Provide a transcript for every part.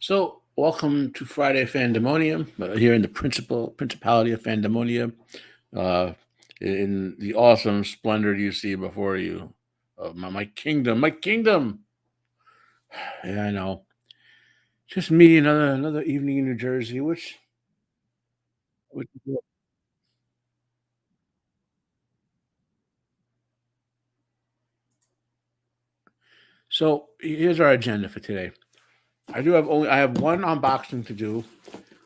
So, welcome to Friday Fandemonium here in the Principality of Fandemonia, uh, in the awesome splendor you see before you. My kingdom, my kingdom. Yeah, I know. Just me, another evening in New Jersey, which so here's our agenda for today. I have one unboxing to do.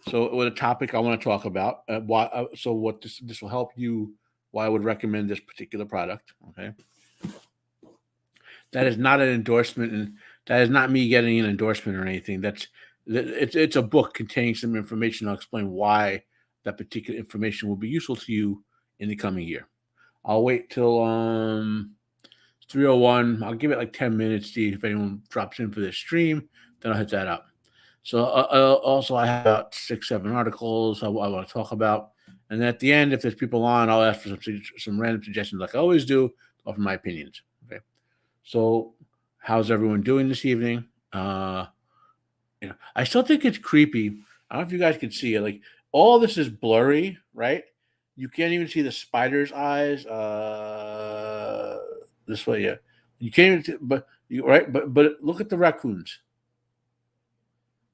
So with a topic I want to talk about, why so what this will help you, why I would recommend this particular product. Okay. That is not an endorsement, and that is not me getting an endorsement or anything. It's a book containing some information. I'll explain why that particular information will be useful to you in the coming year. I'll wait till 3:01. I'll give it like 10 minutes, see if anyone drops in for this stream. Then I'll hit that up. So also I have about 6, 7 articles I want to talk about, and then at the end, if there's people on, I'll ask for some random suggestions, like I always do, offer my opinions. Okay. So, how's everyone doing this evening? I still think it's creepy. I don't know if you guys can see it. Like all this is blurry, right? You can't even see the spider's eyes. This way, yeah. You can't even, but you right. But look at the raccoons.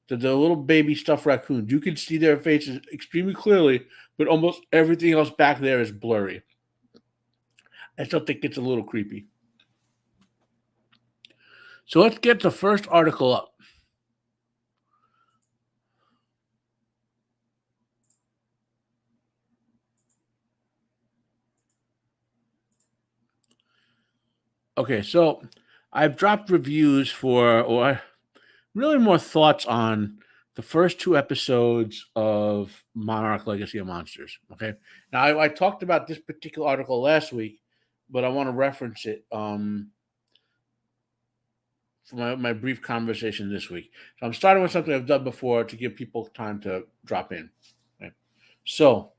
The little baby stuffed raccoons. You can see their faces extremely clearly, but almost everything else back there is blurry. I still think it's a little creepy. So let's get the first article up. Okay, so I've dropped reviews or really more thoughts on the first 2 episodes of Monarch Legacy of Monsters. Okay. Now, I talked about this particular article last week, but I want to reference it for my brief conversation this week. So I'm starting with something I've done before to give people time to drop in. Okay. So,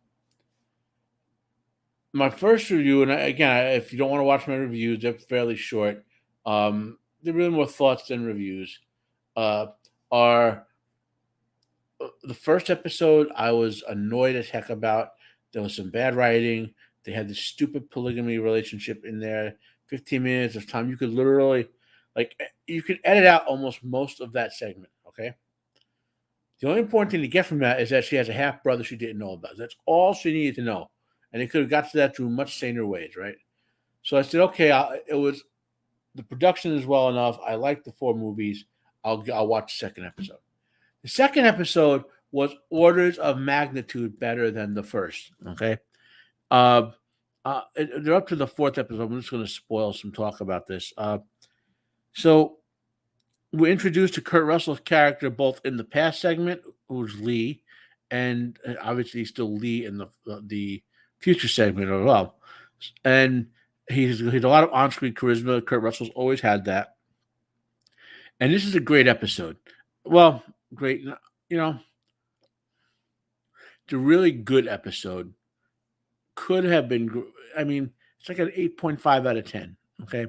my first review, and again, if you don't want to watch my reviews, they're fairly short. They're really more thoughts than reviews. Uh, are The first episode I was annoyed as heck about. There was some bad writing. They had this stupid polygamy relationship in there. 15 minutes of time. You could literally, you could edit out almost most of that segment. Okay. The only important thing to get from that is that she has a half brother she didn't know about. That's all she needed to know. And they could have got to that through much saner ways, right? So I said, okay, it was the production is well enough. I like the 4 movies. I'll watch the second episode. The second episode was orders of magnitude better than the first. Okay, uh, they're up to the 4th episode. I'm just going to spoil some talk about this. So we're introduced to Kurt Russell's character both in the past segment, who's Lee, and obviously still Lee in the future segment as well. And he's a lot of on-screen charisma. Kurt Russell's always had that, and this is a great episode. Well, great, you know, it's a really good episode. Could have been, I mean, it's like an 8.5 out of 10. Okay.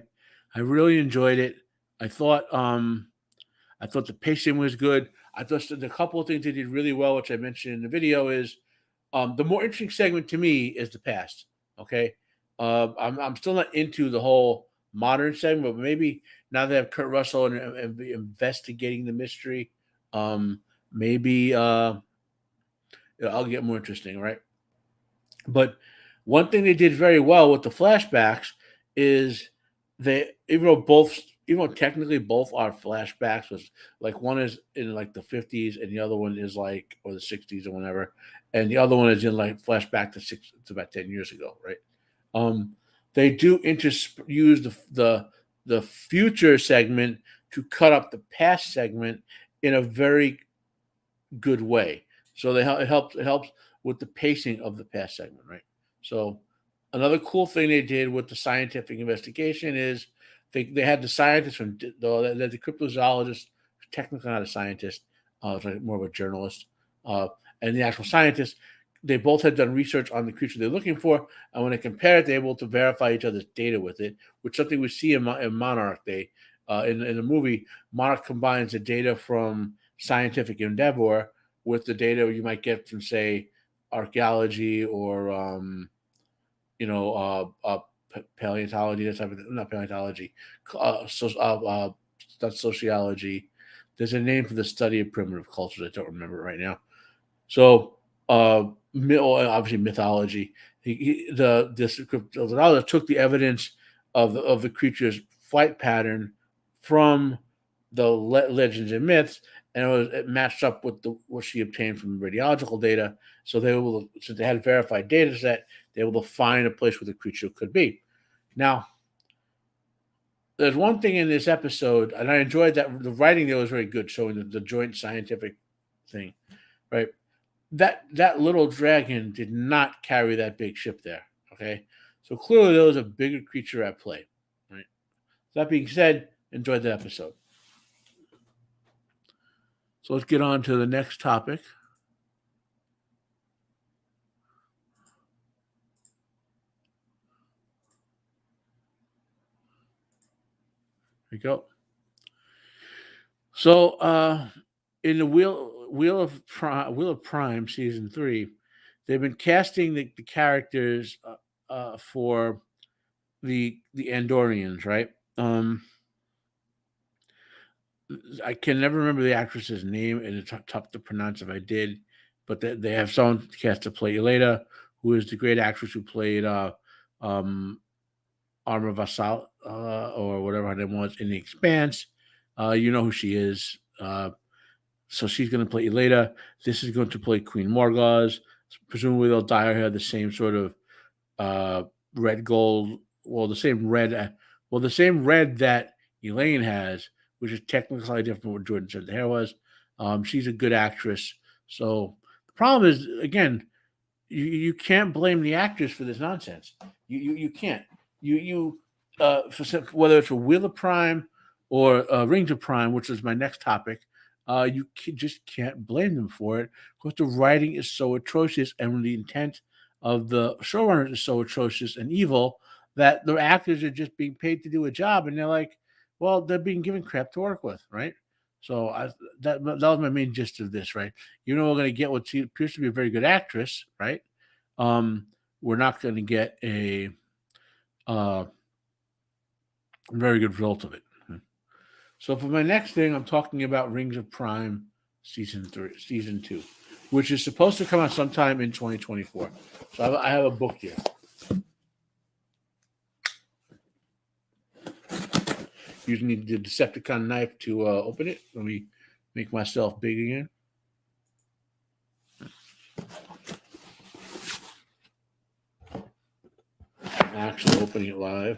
I really enjoyed it. I thought, I thought the pacing was good. I thought the couple of things they did really well, which I mentioned in the video, is the more interesting segment to me is the past. Okay. I'm still not into the whole modern segment, but maybe now they have Kurt Russell and investigating the mystery, maybe I'll get more interesting, right? But one thing they did very well with the flashbacks is they, even though technically both are flashbacks, was like one is in like the 50s and the other one is like, or the 60s or whatever, and the other one is in like flashback to about 10 years ago, right? Um, they do use the future segment to cut up the past segment in a very good way. So it helps with the pacing of the past segment, right? So another cool thing they did with the scientific investigation is they had the scientist from the cryptozoologist, technically not a scientist, it's like more of a journalist, uh, and the actual scientist. They both had done research on the creature they're looking for, and when they compare it, they're able to verify each other's data with it, which is something we see in Monarch. In the movie, Monarch combines the data from scientific endeavor with the data you might get from, say, archaeology or paleontology, that type of thing. Not paleontology, that's sociology. There's a name for the study of primitive cultures. I don't remember it right now. So, obviously mythology. This cryptozoologist took the evidence of the creature's flight pattern from the legends and myths, and it matched up with what she obtained from radiological data. So since they had a verified data set, they were able to find a place where the creature could be. Now, there's one thing in this episode, and I enjoyed that the writing there was very good, showing the joint scientific thing, right? That little dragon did not carry that big ship there. Okay, so clearly there was a bigger creature at play. Right. That being said, enjoyed the episode. So let's get on to the next topic. Here we go. So in the Wheel of Prime season 3, they've been casting the characters for the Andorians, right? I can never remember the actress's name, and it's tough to pronounce if I did. But they have someone cast to play Elena, who is the great actress who played um, Armor Vassal or whatever her name was in The Expanse. You know who she is. So she's going to play Elena. This is going to play Queen Morgause. Presumably they'll dye her hair the same sort of red gold. Well, the same red. The same red that Elaine has, which is technically slightly different from what Jordan said the hair was. She's a good actress. So the problem is, again, you can't blame the actors for this nonsense. You can't. Whether it's a Wheel of Prime or Rings of Prime, which is my next topic, just can't blame them for it because the writing is so atrocious and the intent of the showrunners is so atrocious and evil that the actors are just being paid to do a job, and they're like, well, they're being given crap to work with, right? So that was my main gist of this, right? We're going to get what appears to be a very good actress, right? We're not going to get a very good result of it. So for my next thing, I'm talking about Rings of Prime season 2, which is supposed to come out sometime in 2024. So I have a book here. Using the Decepticon knife to open it. Let me make myself big again. I'm actually opening it live.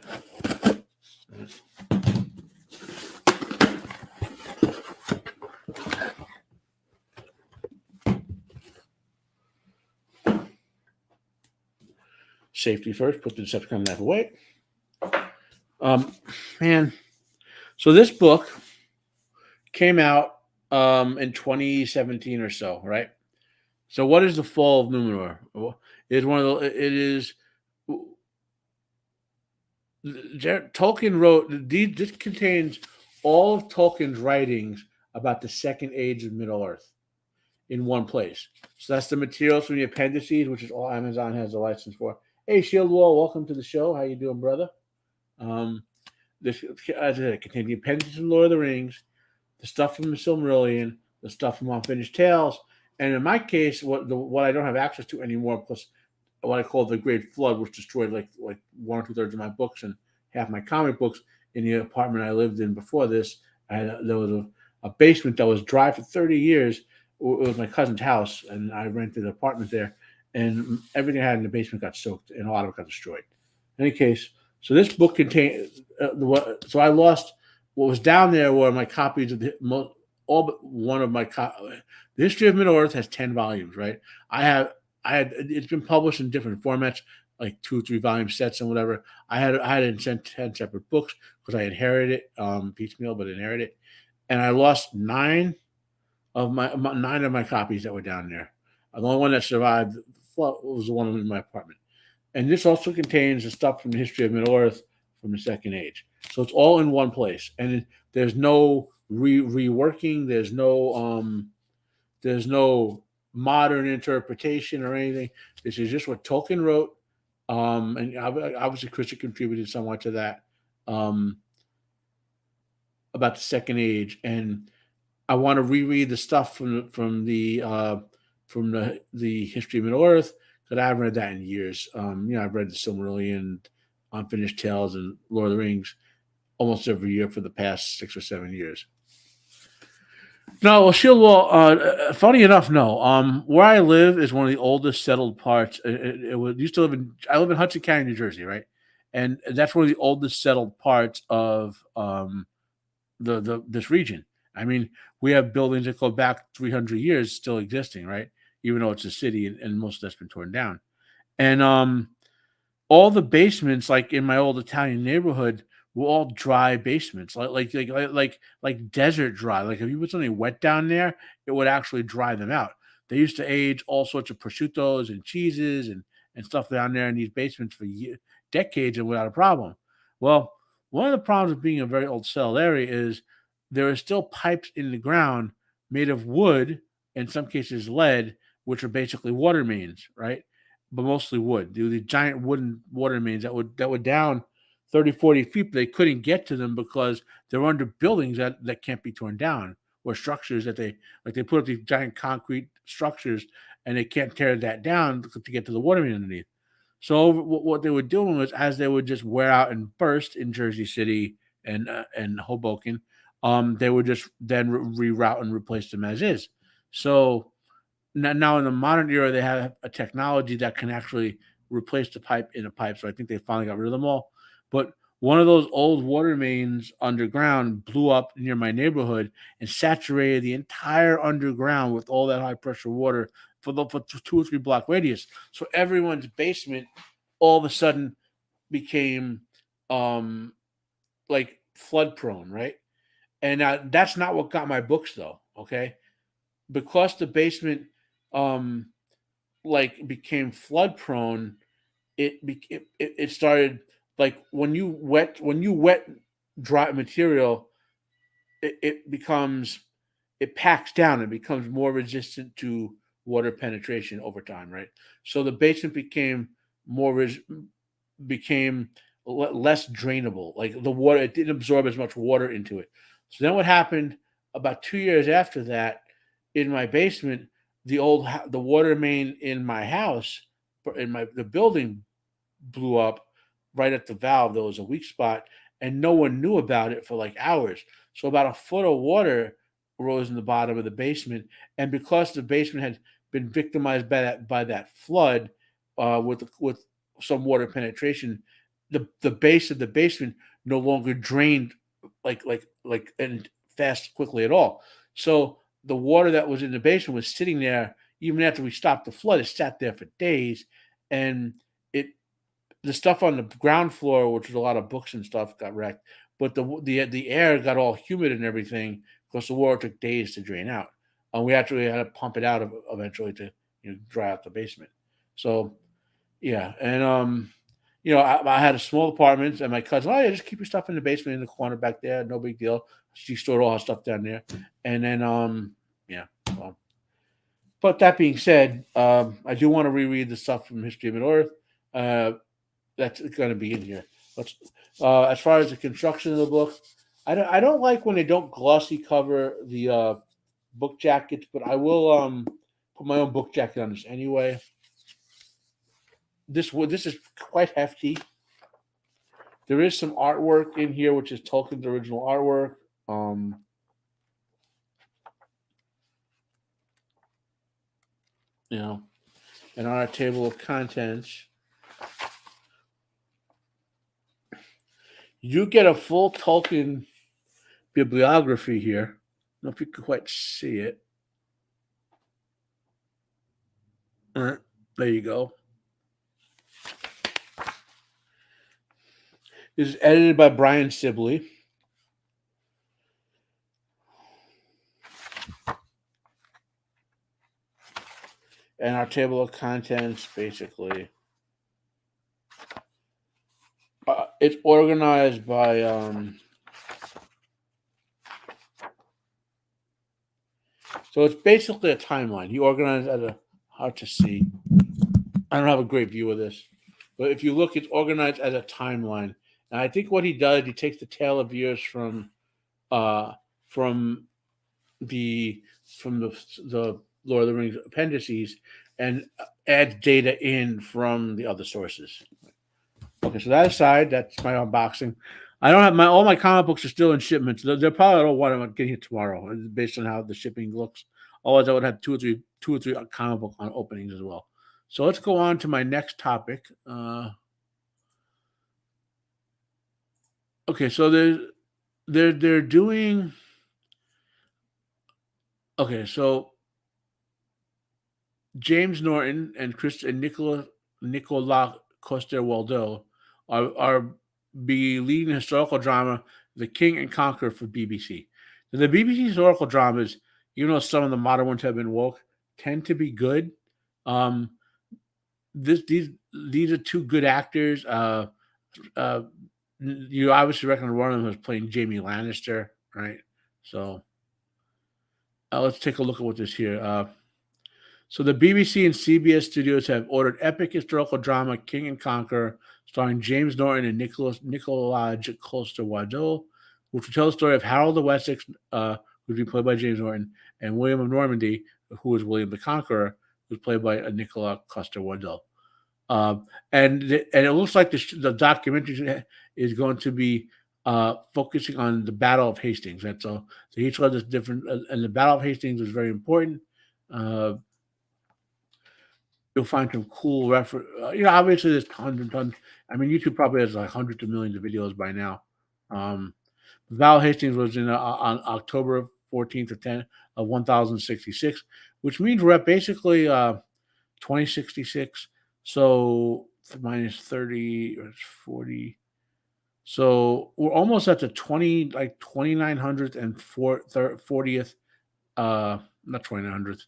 Safety first. Put the Decepticon knife away. Man. So this book came out in 2017 or so, right? So what is the Fall of Numenor? Tolkien wrote, this contains all of Tolkien's writings about the Second Age of Middle-earth in one place. So that's the materials from the appendices, which is all Amazon has a license for. Hey, Shield Wall, welcome to the show. How you doing, brother? This, as I said, contains the appendices from Lord of the Rings, the stuff from the Silmarillion, the stuff from Unfinished Tales, and in my case, what I don't have access to anymore, plus what I call the Great Flood, which destroyed like 1 or 2/3 of my books and half my comic books in the apartment I lived in before this. There was a basement that was dry for 30 years. It was my cousin's house, and I rented an apartment there, and everything I had in the basement got soaked, and a lot of it got destroyed. In any case, so this book contained. So I lost what was down there were my copies of all but one of my. The History of Middle Earth has 10 volumes, right? It's been published in different formats, like 2 or 3 volume sets and whatever. I had it in 10 separate books because I inherited it piecemeal, but inherited it, and I lost 9 of my copies that were down there. The only one that survived was the one in my apartment. And this also contains the stuff from the History of Middle Earth from the Second Age. So it's all in one place, and there's no reworking. There's no modern interpretation or anything. This is just what Tolkien wrote. And obviously Christian contributed somewhat to that, um, about the Second Age. And I want to reread the stuff from the History of Middle Earth, because I haven't read that in years. I've read the Silmarillion, Unfinished Tales, and Lord of the Rings almost every year for the past 6 or 7 years. No, well, Shield Wall. Funny enough, no. Where I live is one of the oldest settled parts. Used to live in. I live in Hudson County, New Jersey, right, and that's one of the oldest settled parts of the this region. I mean, we have buildings that go back 300 years still existing, right? Even though it's a city, and most of that's been torn down. And all the basements, like in my old Italian neighborhood, were all dry basements, like desert dry. Like if you put something wet down there, it would actually dry them out. They used to age all sorts of prosciuttos and cheeses and stuff down there in these basements for decades and without a problem. Well, one of the problems of being a very old settled area is there are still pipes in the ground made of wood, in some cases lead, which are basically water mains, right? But mostly wood. The giant wooden water mains that were down 30, 40 feet, but they couldn't get to them because they're under buildings that can't be torn down, or structures that they put up these giant concrete structures and they can't tear that down to get to the water main underneath. So what they were doing was, as they would just wear out and burst in Jersey City and Hoboken, they would just then reroute and replace them as is. So now in the modern era, they have a technology that can actually replace the pipe in a pipe. So I think they finally got rid of them all. But one of those old water mains underground blew up near my neighborhood and saturated the entire underground with all that high pressure water for 2 or 3 block radius. So everyone's basement all of a sudden became um like flood prone, right? And that's not what got my books though. Okay, because the basement um like became flood prone, it started, like when you wet dry material, it becomes, it packs down and becomes more resistant to water penetration over time, right? So the basement more became less drainable. Like the water, it didn't absorb as much water into it. So then what happened about 2 years after that, in my basement, the water main in my house, in my the building, blew up right at the valve. There was a weak spot, and no one knew about it for like hours. So about a foot of water rose in the bottom of the basement, and because the basement had been victimized by that flood, with some water penetration, the base of the basement no longer drained and fast quickly at all. So the water that was in the basement was sitting there even after we stopped the flood. It sat there for days, and it the stuff on the ground floor, which was a lot of books and stuff, got wrecked. But the air got all humid and everything because the water took days to drain out. And we actually had to pump it out eventually to dry out the basement. So yeah, and I had a small apartment, and my cousin, oh yeah, just keep your stuff in the basement in the corner back there, no big deal. She stored all her stuff down there, and then yeah. Well, but that being said, I do want to reread the stuff from History of Middle Earth. That's going to be in here. Let's, as far as the construction of the book, I don't like when they don't glossy cover the book jackets, but I will put my own book jacket on this anyway. This is quite hefty. There is some artwork in here, which is Tolkien's original artwork. And on our table of contents, you get a full Tolkien bibliography here. I don't know if you can quite see it. There you go. This is edited by Brian Sibley. And our table of contents, basically, it's organized by So it's basically a timeline. He organized at a hard to see. I don't have a great view of this, but if you look, it's organized as a timeline. And I think what he does, he takes the tale of years uh from the the Lord of the Rings appendices and adds data in from the other sources. Okay, so that aside, that's my unboxing. I don't have all my comic books are still in shipment. They're probably all what I'm getting it tomorrow, based on how the shipping looks. Otherwise, I would have two or three comic book on openings as well. So let's go on to my next topic. Okay, so they're doing. Okay, so James Norton and Nicola Coster Waldau are be leading historical drama The King and Conqueror for BBC. Now, the BBC historical dramas, even though some of the modern ones have been woke, tend to be good. Um, this these are two good actors. Uh, you obviously recognize one of them was playing Jamie Lannister, right? So let's take a look at what this here. So the BBC and CBS studios have ordered epic historical drama King and Conqueror, starring James Norton and Nicola Coster-Waldau, which will tell the story of Harold of Wessex, who's been played by James Norton, and William of Normandy, who is William the Conqueror, who's played by Nicola Coster-Waldau. And it looks like the documentary is going to be focusing on the Battle of Hastings. That's all. So each one is different, and the Battle of Hastings was very important. Uh, You'll find some cool reference. Obviously there's tons. I mean, YouTube probably has like hundreds of millions of videos by now. Um, Val Hastings was on October 14th to 10 of 1066, which means we're at basically 2066. So minus 30 or 40. So we're almost at the 2900th and 40th, not 2900th,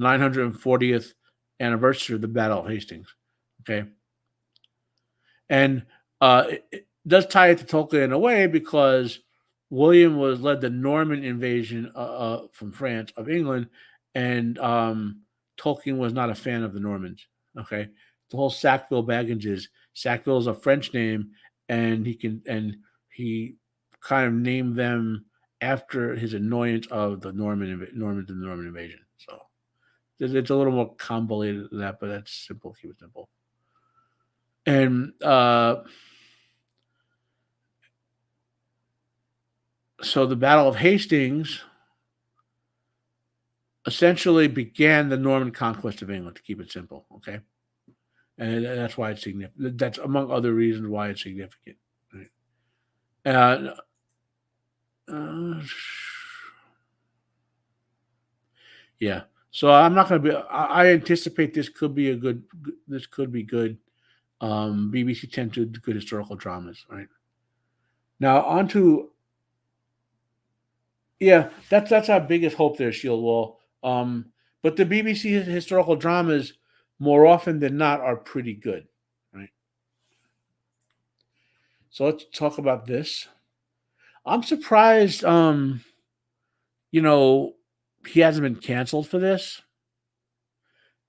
940th anniversary of the Battle of Hastings. Okay. And it does tie it to Tolkien in a way because William led the Norman invasion from France of England, and Tolkien was not a fan of the Normans. Okay, the whole Sackville Baggages. Sackville is a French name, and he kind of named them after his annoyance of the Normans and the Norman invasion. So it's a little more convoluted than that, but that's simple. Keep it simple. And so the Battle of Hastings essentially began the Norman conquest of England, to keep it simple, okay? And that's why it's significant. That's among other reasons why it's significant. Right? Yeah. So I'm not going to be. I anticipate this could be good. This could be good. BBC tend to do good historical dramas, right? Now on to that's our biggest hope there, Shield Wall. But the BBC historical dramas, more often than not, are pretty good, right? So let's talk about this. I'm surprised, you know, he hasn't been canceled for this.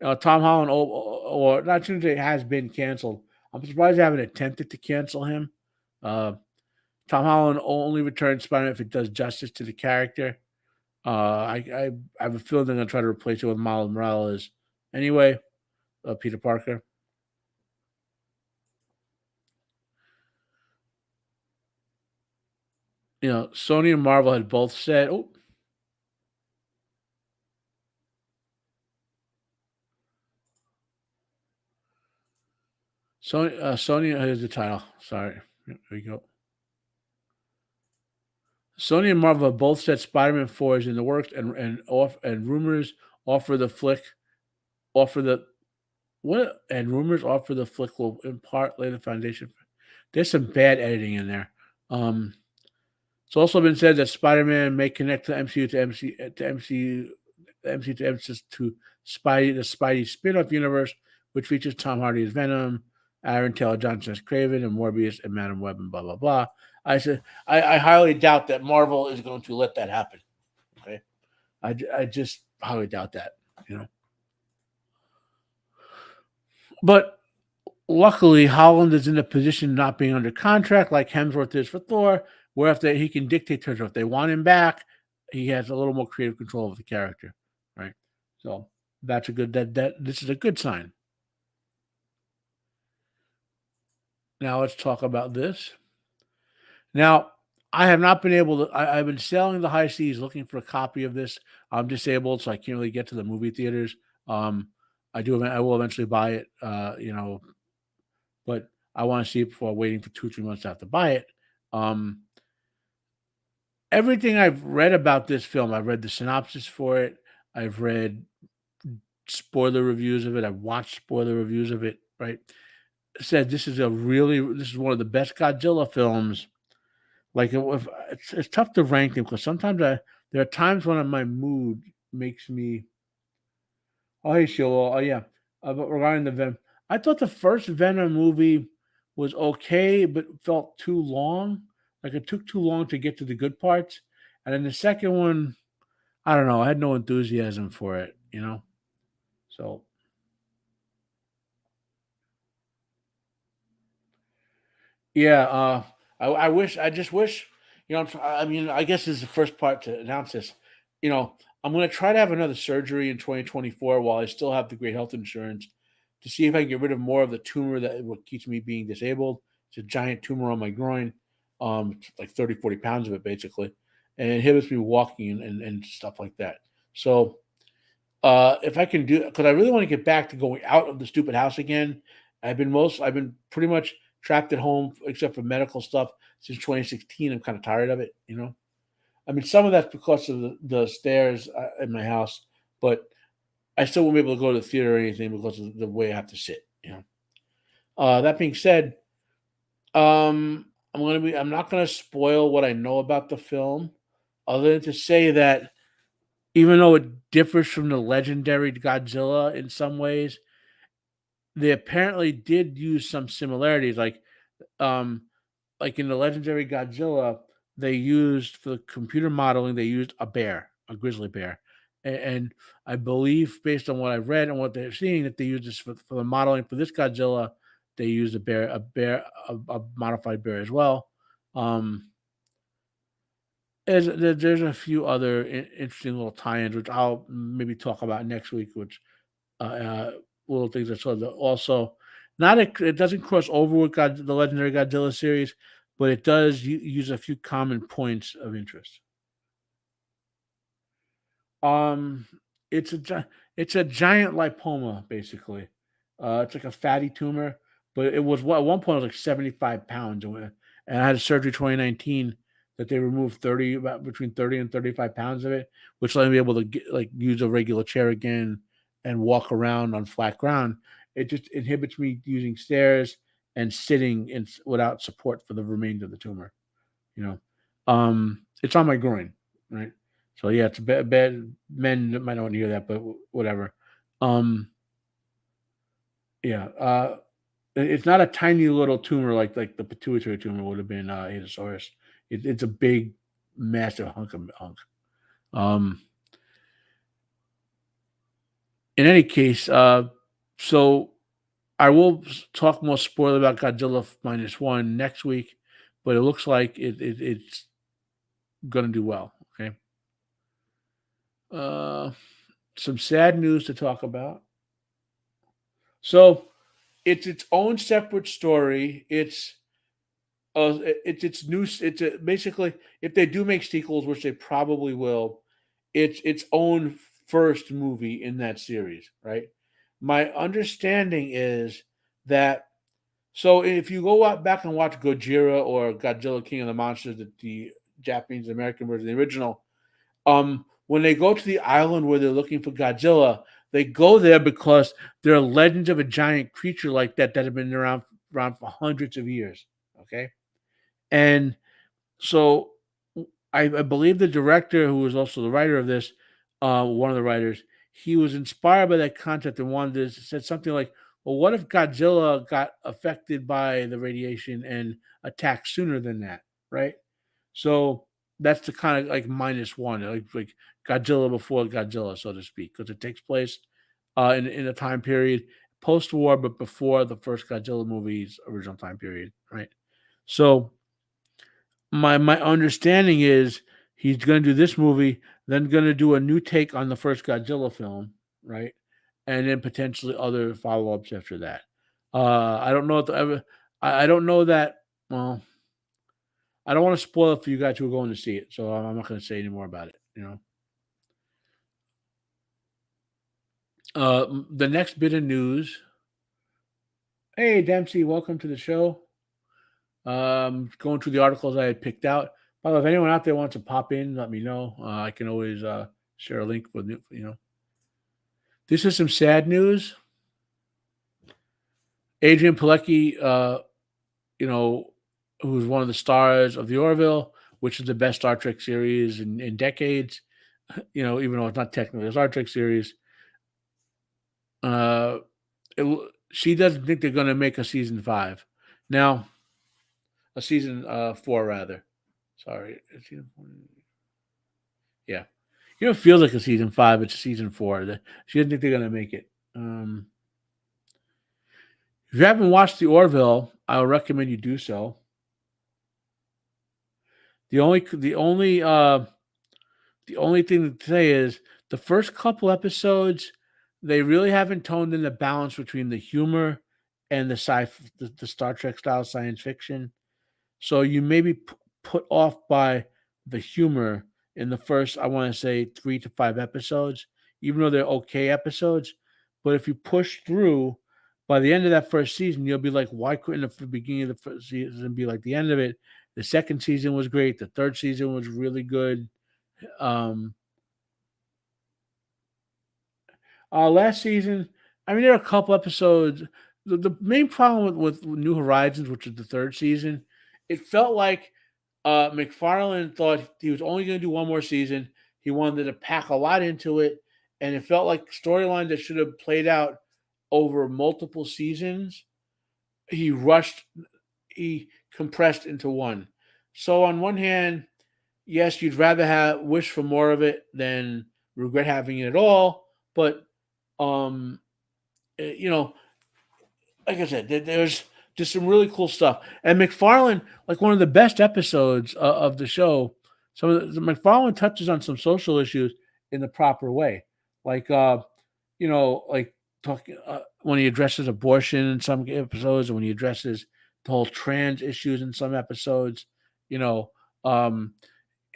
Tom Holland, or not sure it has been canceled. I'm surprised they haven't attempted to cancel him. Uh, Tom Holland only returns Spider-Man if it does justice to the character. I have a feeling they're going to try to replace it with Miles Morales. Anyway, Peter Parker. Sony and Marvel had both said, "Oh, Sony here's the title. Sorry, there we go. Sony and Marvel have both said Spider-Man 4 is in the works, and rumors offer the flick offer the what and rumors offer the flick will in part lay the foundation. There's some bad editing in there. It's also been said that Spider-Man may connect to MCU to MCU to emphasis to the Spidey spin-off universe, which features Tom Hardy as Venom, Aaron Taylor Johnson as Craven, and Morbius and Madam Web, and blah blah blah. I highly doubt that Marvel is going to let that happen. Okay, I just highly doubt that, you know. But luckily, Holland is in a position not being under contract like Hemsworth is for Thor, where if he can dictate terms, if they want him back, he has a little more creative control of the character, right? So that's a good that this is a good sign. Now let's talk about this. Now, I have not been able to. I've been sailing the high seas looking for a copy of this. I'm disabled, so I can't really get to the movie theaters. Um, I will eventually buy it. But I want to see it before waiting for 2 or 3 months to have to buy it. Um, Everything I've read about this film, I've read the synopsis for it. I've read spoiler reviews of it. I've watched spoiler reviews of it. Right, said this is one of the best Godzilla films. Like it's tough to rank them because sometimes there are times when my mood makes me. Oh, hey, Sheila. Oh, yeah. But regarding the Venom, I thought the first Venom movie was okay, but felt too long. Like it took too long to get to the good parts. And then the second one, I don't know. I had no enthusiasm for it, you know? So, yeah. I just wish, I mean, I guess this is the first part to announce this. You know, I'm going to try to have another surgery in 2024 while I still have the great health insurance to see if I can get rid of more of the tumor that what keeps me being disabled. It's a giant tumor on my groin, like 30, 40 pounds of it basically, and it inhibits me walking and stuff like that. So, if I can do, because I really want to get back to going out of the stupid house again. I've been pretty much trapped at home except for medical stuff since 2016. I'm kind of tired of it, you know. I mean, some of that's because of the stairs in my house, but I still won't be able to go to the theater or anything because of the way I have to sit, you know. That being said, I'm not gonna spoil what I know about the film, other than to say that even though it differs from the legendary Godzilla in some ways, they apparently did use some similarities. Um, like in the legendary Godzilla, they used for the computer modeling, they used a grizzly bear. And I believe, based on what I've read and what they're seeing, that they used this for the modeling for this Godzilla. They used a modified bear as well. Um, there's a few other interesting little tie-ins, which I'll maybe talk about next week, which little things I saw that also it doesn't cross over with the legendary Godzilla series, but it does use a few common points of interest. Um, it's it's a giant lipoma, basically. It's like a fatty tumor, but it was at one point it was like 75 pounds, and I had surgery 2019 that they removed 30 about between 30 and 35 pounds of it, which let me be able to use a regular chair again and walk around on flat ground. It just inhibits me using stairs and sitting without support for the remainder of the tumor. You know, it's on my groin, right? So yeah, it's a bad. Men might not want to hear that, but whatever. Um, yeah, it's not a tiny little tumor like the pituitary tumor would have been Adasaurus. It's a big, massive hunk. Um, in any case, so I will talk more spoiler about Godzilla minus one next week, but it looks like it's gonna do well. Okay. Uh, some sad news to talk about. So it's its own separate story. It's new. Basically, if they do make sequels, which they probably will, it's its own first movie in that series, right? My understanding is that so if you go back and watch Gojira or Godzilla King of the Monsters, the Japanese American version, the original, when they go to the island where they're looking for Godzilla, they go there because there are legends of a giant creature like that have been around for hundreds of years. Okay, and so I believe the director, who was also the writer of this, one of the writers, he was inspired by that concept and wanted to said something like, "Well, what if Godzilla got affected by the radiation and attacked sooner than that?" Right? So that's the kind of like -1, like Godzilla before Godzilla, so to speak, because it takes place in a time period post-war, but before the first Godzilla movie's original time period, right? So my understanding is he's going to do this movie, then going to do a new take on the first Godzilla film, right? And then potentially other follow-ups after that. I don't know if ever. I don't know that. Well, I don't want to spoil it for you guys who are going to see it, so I'm not going to say any more about it. The next bit of news. Hey, Dempsey, welcome to the show. Going through the articles I had picked out. By the way, if anyone out there wants to pop in, let me know. I can always share a link with you. This is some sad news. Adrian Pilecki, who's one of the stars of the Orville, which is the best Star Trek series in decades. Even though it's not technically a Star Trek series, uh, she doesn't think they're going to make a season 5. Now, a season 4 rather. Sorry, yeah. It feels like a season 5. It's a season 4. She doesn't think they're going to make it. If you haven't watched The Orville, I would recommend you do so. The only thing to say is the first couple episodes, they really haven't toned in the balance between the humor and the Star Trek style science fiction. So you may be put off by the humor in the first, I want to say, 3 to 5 episodes, even though they're okay episodes. But if you push through, by the end of that first season, you'll be like, why couldn't the beginning of the first season be like the end of it? The second season was great. The third season was really good. Last season, I mean, there are a couple episodes. The main problem with New Horizons, which is the third season, it felt like McFarlane thought he was only going to do one more season. He wanted to pack a lot into it, and it felt like storyline that should have played out over multiple seasons. He compressed into one. So on one hand, yes, you'd rather wish for more of it than regret having it at all. But um, like I said, there's just some really cool stuff. And McFarlane, like one of the best episodes of the show, some of the McFarlane touches on some social issues in the proper way, like like talking when he addresses abortion in some episodes, and when he addresses the whole trans issues in some episodes. You know, um,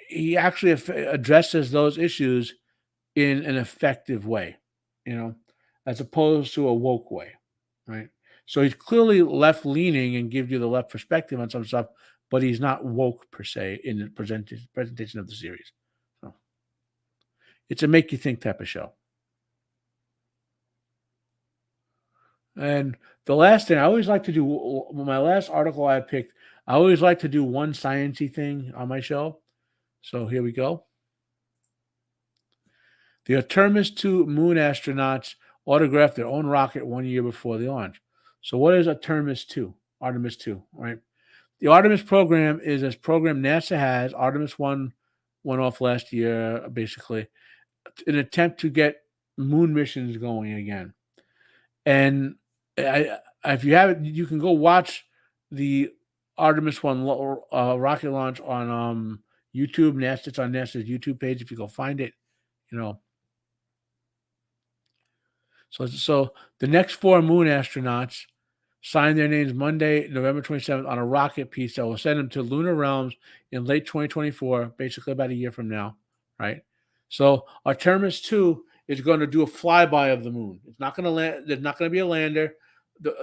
he actually addresses those issues in an effective way, you know, as opposed to a woke way, right? So he's clearly left leaning and gives you the left perspective on some stuff, but he's not woke per se in the presentation of the series. So it's a make you think type of show. And the last thing I always like to do, my last article I picked, I always like to do one sciencey thing on my show. So here we go. The Artemis 2 moon astronauts autographed their own rocket 1 year before the launch. So what is Artemis 2? Artemis 2, right? The Artemis program is a program NASA has. Artemis 1 went off last year, basically, in an attempt to get moon missions going again. And if you haven't, you can go watch the Artemis 1 rocket launch on YouTube. NASA, it's on NASA's YouTube page if you go find it, you know. So the next 4 moon astronauts signed their names Monday, November 27th, on a rocket piece that will send them to lunar realms in late 2024, basically about a year from now, right? So Artemis 2 is going to do a flyby of the moon. It's not going to land. There's not going to be a lander.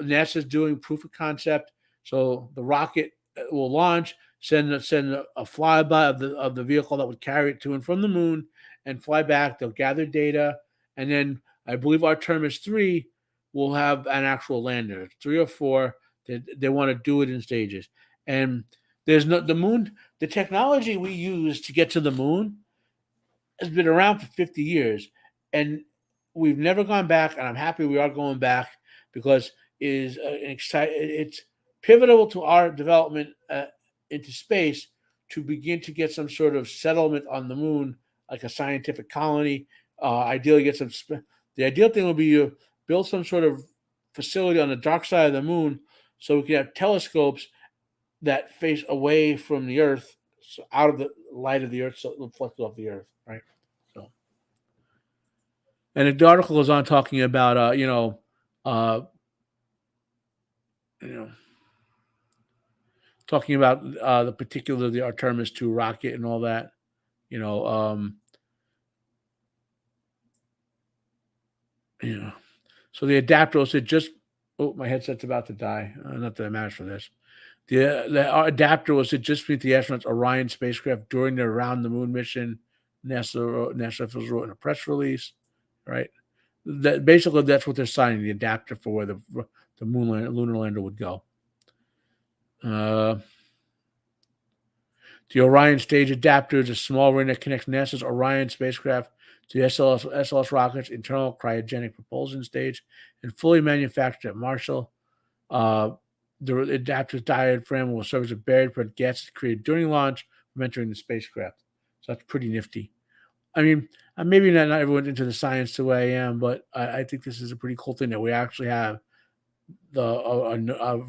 NASA's doing proof of concept. So the rocket will launch, send a flyby of the vehicle that would carry it to and from the moon, and fly back. They'll gather data, and then I believe Artemis 3 will have an actual lander. 3 or 4. They want to do it in stages. And there's the moon, the technology we use to get to the moon has been around for 50 years. And we've never gone back, and I'm happy we are going back because it's pivotal to our development into space to begin to get some sort of settlement on the moon, like a scientific colony. Ideally, get some. The ideal thing would be to build some sort of facility on the dark side of the moon, so we can have telescopes that face away from the Earth, so out of the light of the Earth, so it reflects off the Earth, right? So, and the article goes on talking about, uh, you know, talking about the particulars of the Artemis 2 rocket and all that. You know, you know. So the adapter was just. Oh, my headset's about to die. Not that it matters for this. The adapter was to just meet the astronauts Orion spacecraft during their around the moon mission. NASA officials wrote in a press release, right? That basically that's what they're signing, the adapter for where the lunar lander would go. Uh, the Orion stage adapter is a small ring that connects NASA's Orion spacecraft to the SLS rocket's internal cryogenic propulsion stage and fully manufactured at Marshall. Uh, the adapter's diaphragm will serve as a barrier to prevent gases created during launch from entering the spacecraft. So that's pretty nifty. I mean, maybe not everyone's into the science the way I am, but I think this is a pretty cool thing that we actually have a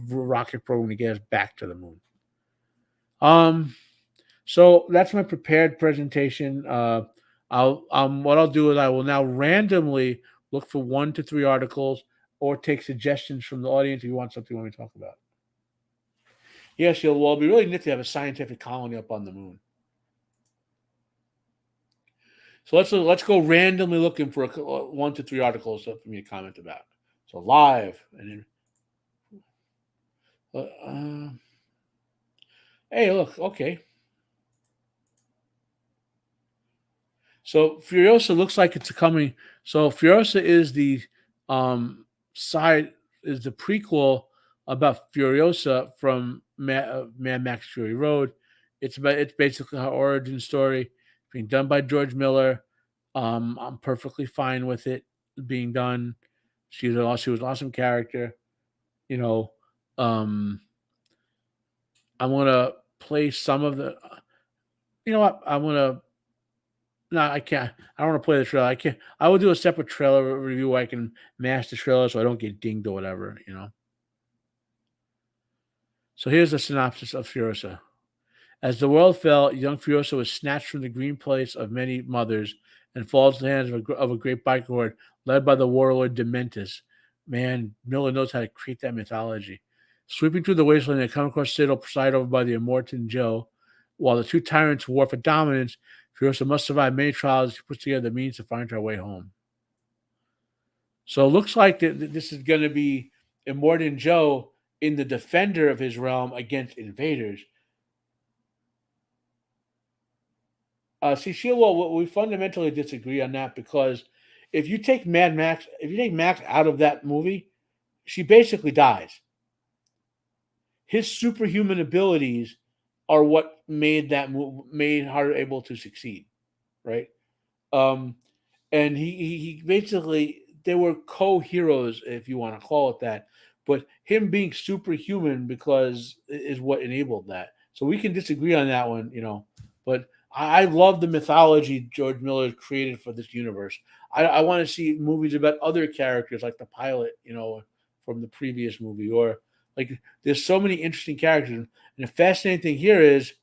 rocket program to get us back to the moon. So that's my prepared presentation. What I'll do is I will now randomly look for 1 to 3 articles or take suggestions from the audience if you want something you want me to talk about. Yes, well, it'll be really neat to have a scientific colony up on the moon. So let's go randomly looking for 1 to 3 articles for me to comment about. So live and then, hey, look, okay. So Furiosa looks like it's coming. So Furiosa is the side is the prequel about Furiosa from Mad Max Fury Road. It's basically her origin story being done by George Miller. I'm perfectly fine with it being done. She was an awesome character. You know, I'm gonna play some of the. You know what? I'm gonna. No, I can't. I don't want to play the trailer. I can't. I will do a separate trailer review where I can mash the trailer so I don't get dinged or whatever. So here's the synopsis of Furiosa. As the world fell, young Furiosa was snatched from the green place of many mothers and falls into the hands of a great biker horde led by the warlord Dementus. Man, Miller knows how to create that mythology. Sweeping through the wasteland, they come across Citadel presided over by the Immortan Joe. While the two tyrants war for dominance, Furiosa must survive many trials as she puts together the means to find her way home. So it looks like this is going to be Immortan Joe in the defender of his realm against invaders. See, Sheila, we fundamentally disagree on that because if you take Max out of that movie, she basically dies. His superhuman abilities are what made made her able to succeed, right? Um, and he basically they were co-heroes, if you want to call it that. But him being superhuman because is what enabled that. So we can disagree on that one, But I love the mythology George Miller created for this universe. I want to see movies about other characters like the pilot, from the previous movie, or like there's so many interesting characters. And the fascinating thing here is,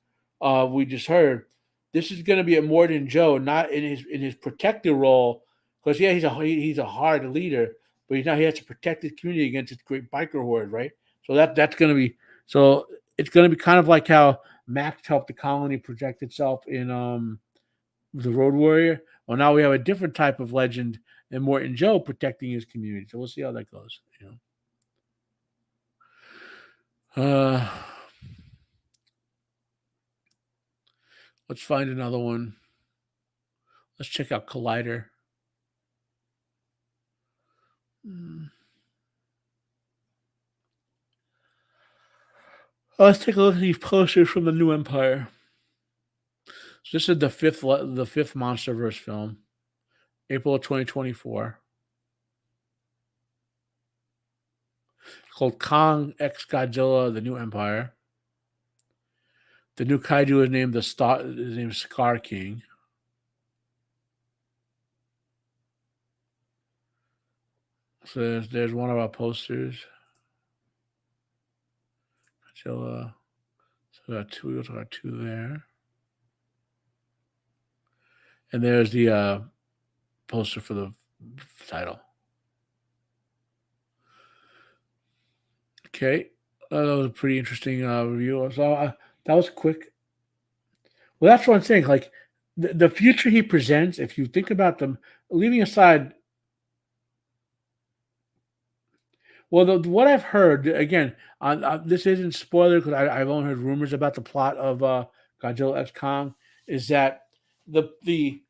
we just heard this is going to be a Immortan Joe, not in his protector role, because yeah, he's a hard leader, but he has to protect his community against this great biker horde, right? So that's going to be it's going to be kind of like how Max helped the colony project itself in the Road Warrior. Well, now we have a different type of legend, Immortan Joe protecting his community. So we'll see how that goes. Uh, let's find another one. Let's check out Collider. Let's take a look at these posters from the New Empire. So this is the fifth MonsterVerse film, April of 2024, called Kong X Godzilla: The New Empire. The new kaiju is named the Star. His name is Scar King. So there's one of our posters. Godzilla. So we got two. We got two there. And there's the poster for the title. Okay, that was a pretty interesting review. So that was quick. Well, that's what I'm saying. Like the future he presents, if you think about them, leaving aside, well, what I've heard again, this isn't spoiler because I've only heard rumors about the plot of Godzilla X Kong. Is that the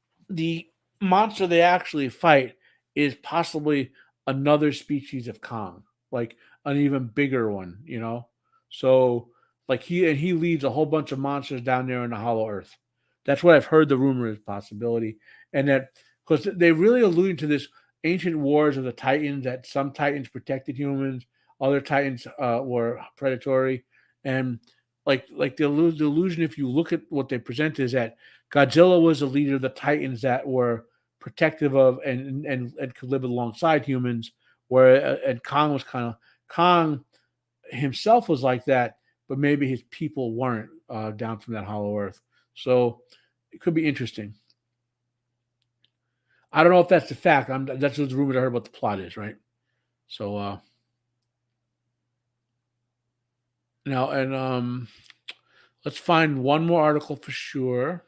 monster they actually fight is possibly another species of Kong, like an even bigger one, you know? So like he leads a whole bunch of monsters down there in the Hollow Earth. That's what I've heard the rumor is possibility. And that because they really alluding to this ancient wars of the Titans, that some Titans protected humans, other Titans were predatory. And like the illusion, if you look at what they present, is that Godzilla was the leader of the Titans that were protective of and could live alongside humans, where and Kong was kind of Kong himself was like that, but maybe his people weren't down from that Hollow Earth. So it could be interesting. I don't know if that's the fact. That's what the rumor I heard about the plot is, right? So now and let's find one more article for sure.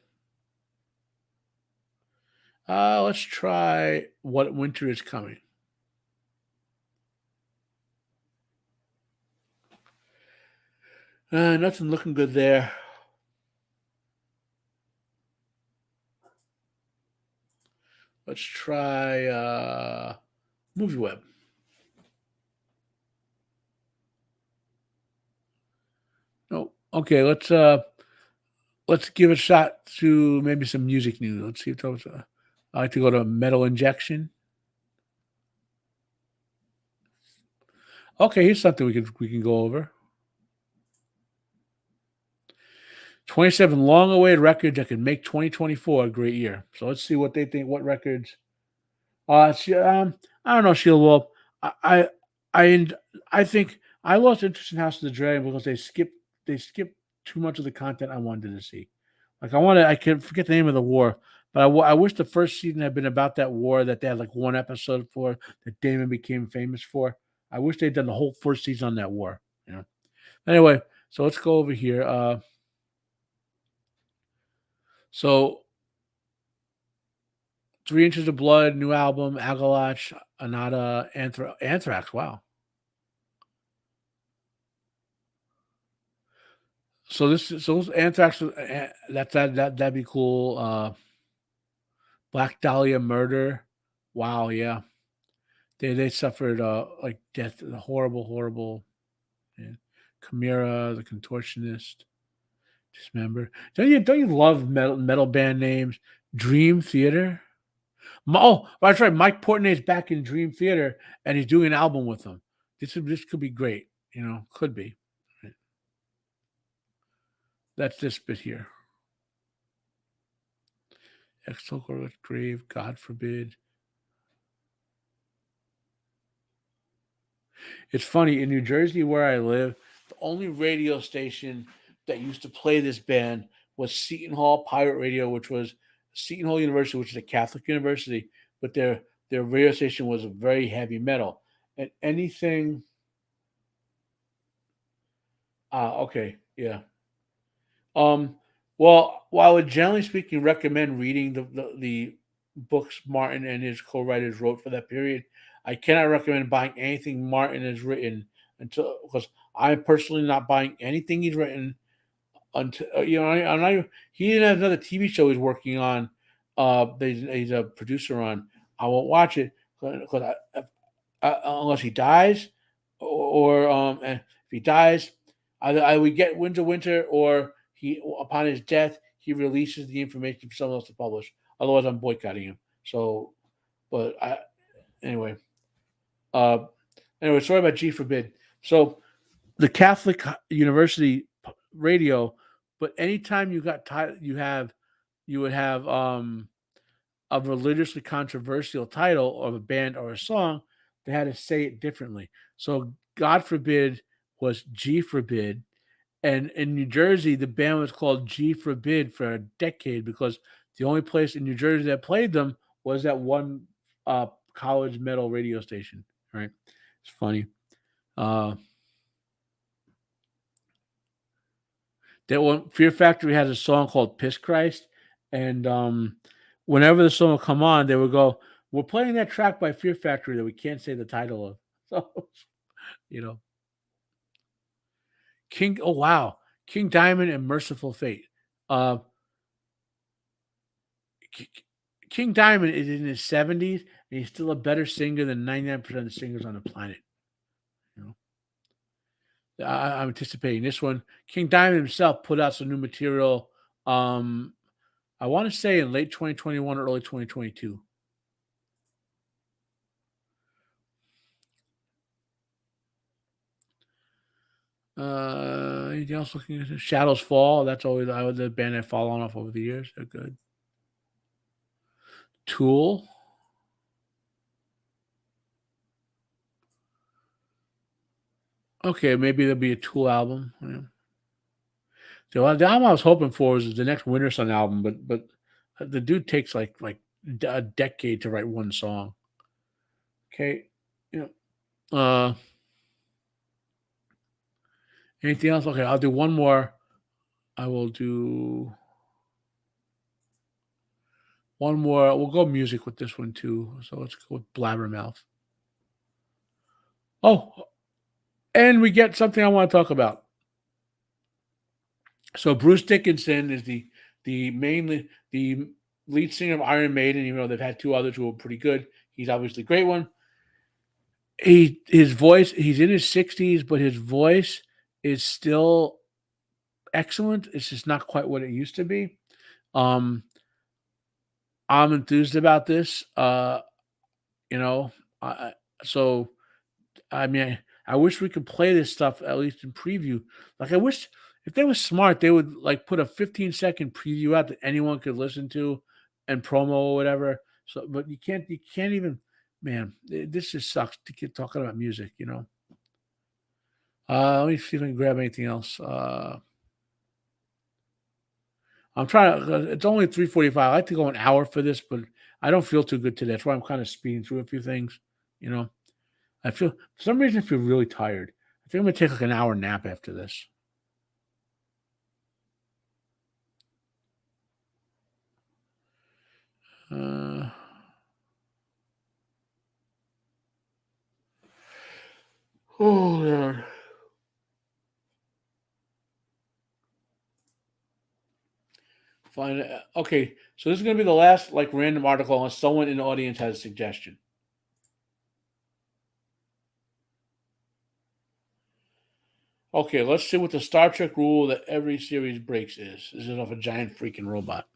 Let's try what winter is coming. Nothing looking good there. Let's try Movie Web. No, okay. Let's give a shot to maybe some music news. Let's see if those. I like to go to Metal Injection. Okay, here's something we can go over. 27 long-awaited records that could make 2024 a great year. So let's see what they think. What records? I don't know, Sheila Wolf. I, I, I, I think I lost interest in House of the Dragon because they skipped too much of the content I wanted to see. Like I can forget the name of the war, but I wish the first season had been about that war that they had like one episode for that Damon became famous for. I wish they'd done the whole first season on that war. You know. Anyway, so let's go over here. So 3 Inches of Blood, new album, Agalach, Anata, Anthrax. Wow. So Anthrax. That'd be cool. Black Dahlia Murder. Wow. Yeah. They suffered like death, horrible. Yeah. Chimera, the Contortionist, Dismember. Don't you love metal band names? Dream Theater. Oh, that's right. Mike Portnoy's back in Dream Theater, and he's doing an album with them. This could be great. You know, could be. Right. That's this bit here. Exalted Grave, God forbid. It's funny in New Jersey where I live, the only radio station that used to play this band was Seton Hall Pirate Radio, which was Seton Hall University, which is a Catholic university, but their radio station was very heavy metal. And anything okay, yeah. Um, while I would generally speaking recommend reading the books Martin and his co-writers wrote for that period, I cannot recommend buying anything Martin has written until because I'm personally not buying anything he's written until I'm not even, he didn't have another TV show he's working on. That he's a producer on. I won't watch it because unless he dies, or and if he dies, either I would get Winds of Winter, or he upon his death he releases the information for someone else to publish. Otherwise, I'm boycotting him. So, but anyway, uh, anyway, sorry about G Forbid. So the Catholic University radio But anytime you got title, you would have a religiously controversial title of a band or a song, they had to say it differently. So God forbid was G forbid. And in New Jersey, the band was called G Forbid for a decade because the only place in New Jersey that played them was that one college metal radio station. Right? It's funny. Uh, that one Fear Factory has a song called "Piss Christ," and whenever the song would come on, they would go, "We're playing that track by Fear Factory that we can't say the title of." So you know, King. Oh wow, King Diamond and Merciful Fate. Uh, K- King Diamond is in his 70s, and he's still a better singer than 99% of the singers on the planet. You I'm anticipating this one. King Diamond himself put out some new material. Um, I want to say in late 2021 or early 2022. Anything else looking at Shadows Fall? That's always the band I've fallen off over the years. They're good. Tool. Okay, maybe there'll be a Tool album. Yeah. So the album I was hoping for was the next Winter Sun album, but the dude takes a decade to write one song. Okay, yeah. Uh, anything else? Okay, I'll do one more. I will do one more. We'll go music with this one too. So let's go with Blabbermouth. Oh, and we get something I want to talk about. So Bruce Dickinson is the lead singer of Iron Maiden. Even though they've had two others who are pretty good, he's obviously a great one. His voice, he's in his 60s, but his voice is still excellent. It's just not quite what it used to be. Um, I'm enthused about this. You know, I, so I mean, I wish we could play this stuff at least in preview. Like, I wish if they were smart, they would like put a 15-second preview out that anyone could listen to and promo or whatever. So, but you can't even, man, this just sucks to get talking about music, you know. Let me see if I can grab anything else. I'm trying to. It's only 3:45. I like to go an hour for this, but I don't feel too good today. That's why I'm kind of speeding through a few things. You know, I feel for some reason I feel really tired. I think I'm gonna take like an hour nap after this. Uh, oh man. Fine. Okay, so this is gonna be the last like random article unless someone in the audience has a suggestion. Okay, let's see what the Star Trek rule that every series breaks is. Is it of a giant freaking robot?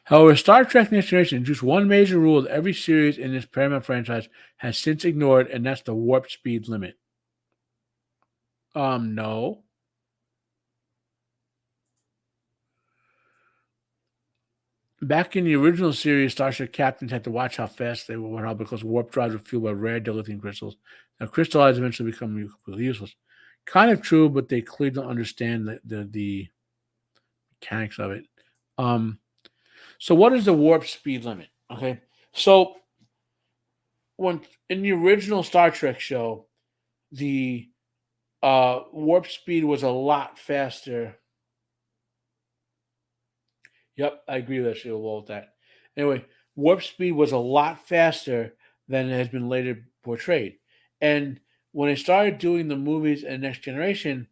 However, Star Trek Next Generation introduced one major rule that every series in this Paramount franchise has since ignored, and that's the warp speed limit. No. Back in the original series, Starship captains had to watch how fast they went out because warp drives were fueled by rare dilithium crystals. Now, crystallized eventually become completely useless. Kind of true, but they clearly don't understand the mechanics of it. Um, so, what is the warp speed limit? Okay, so when in the original Star Trek show, the warp speed was a lot faster. Yep, I agree with that. She'll roll with that. Anyway, warp speed was a lot faster than it has been later portrayed. And when they started doing the movies and Next Generation,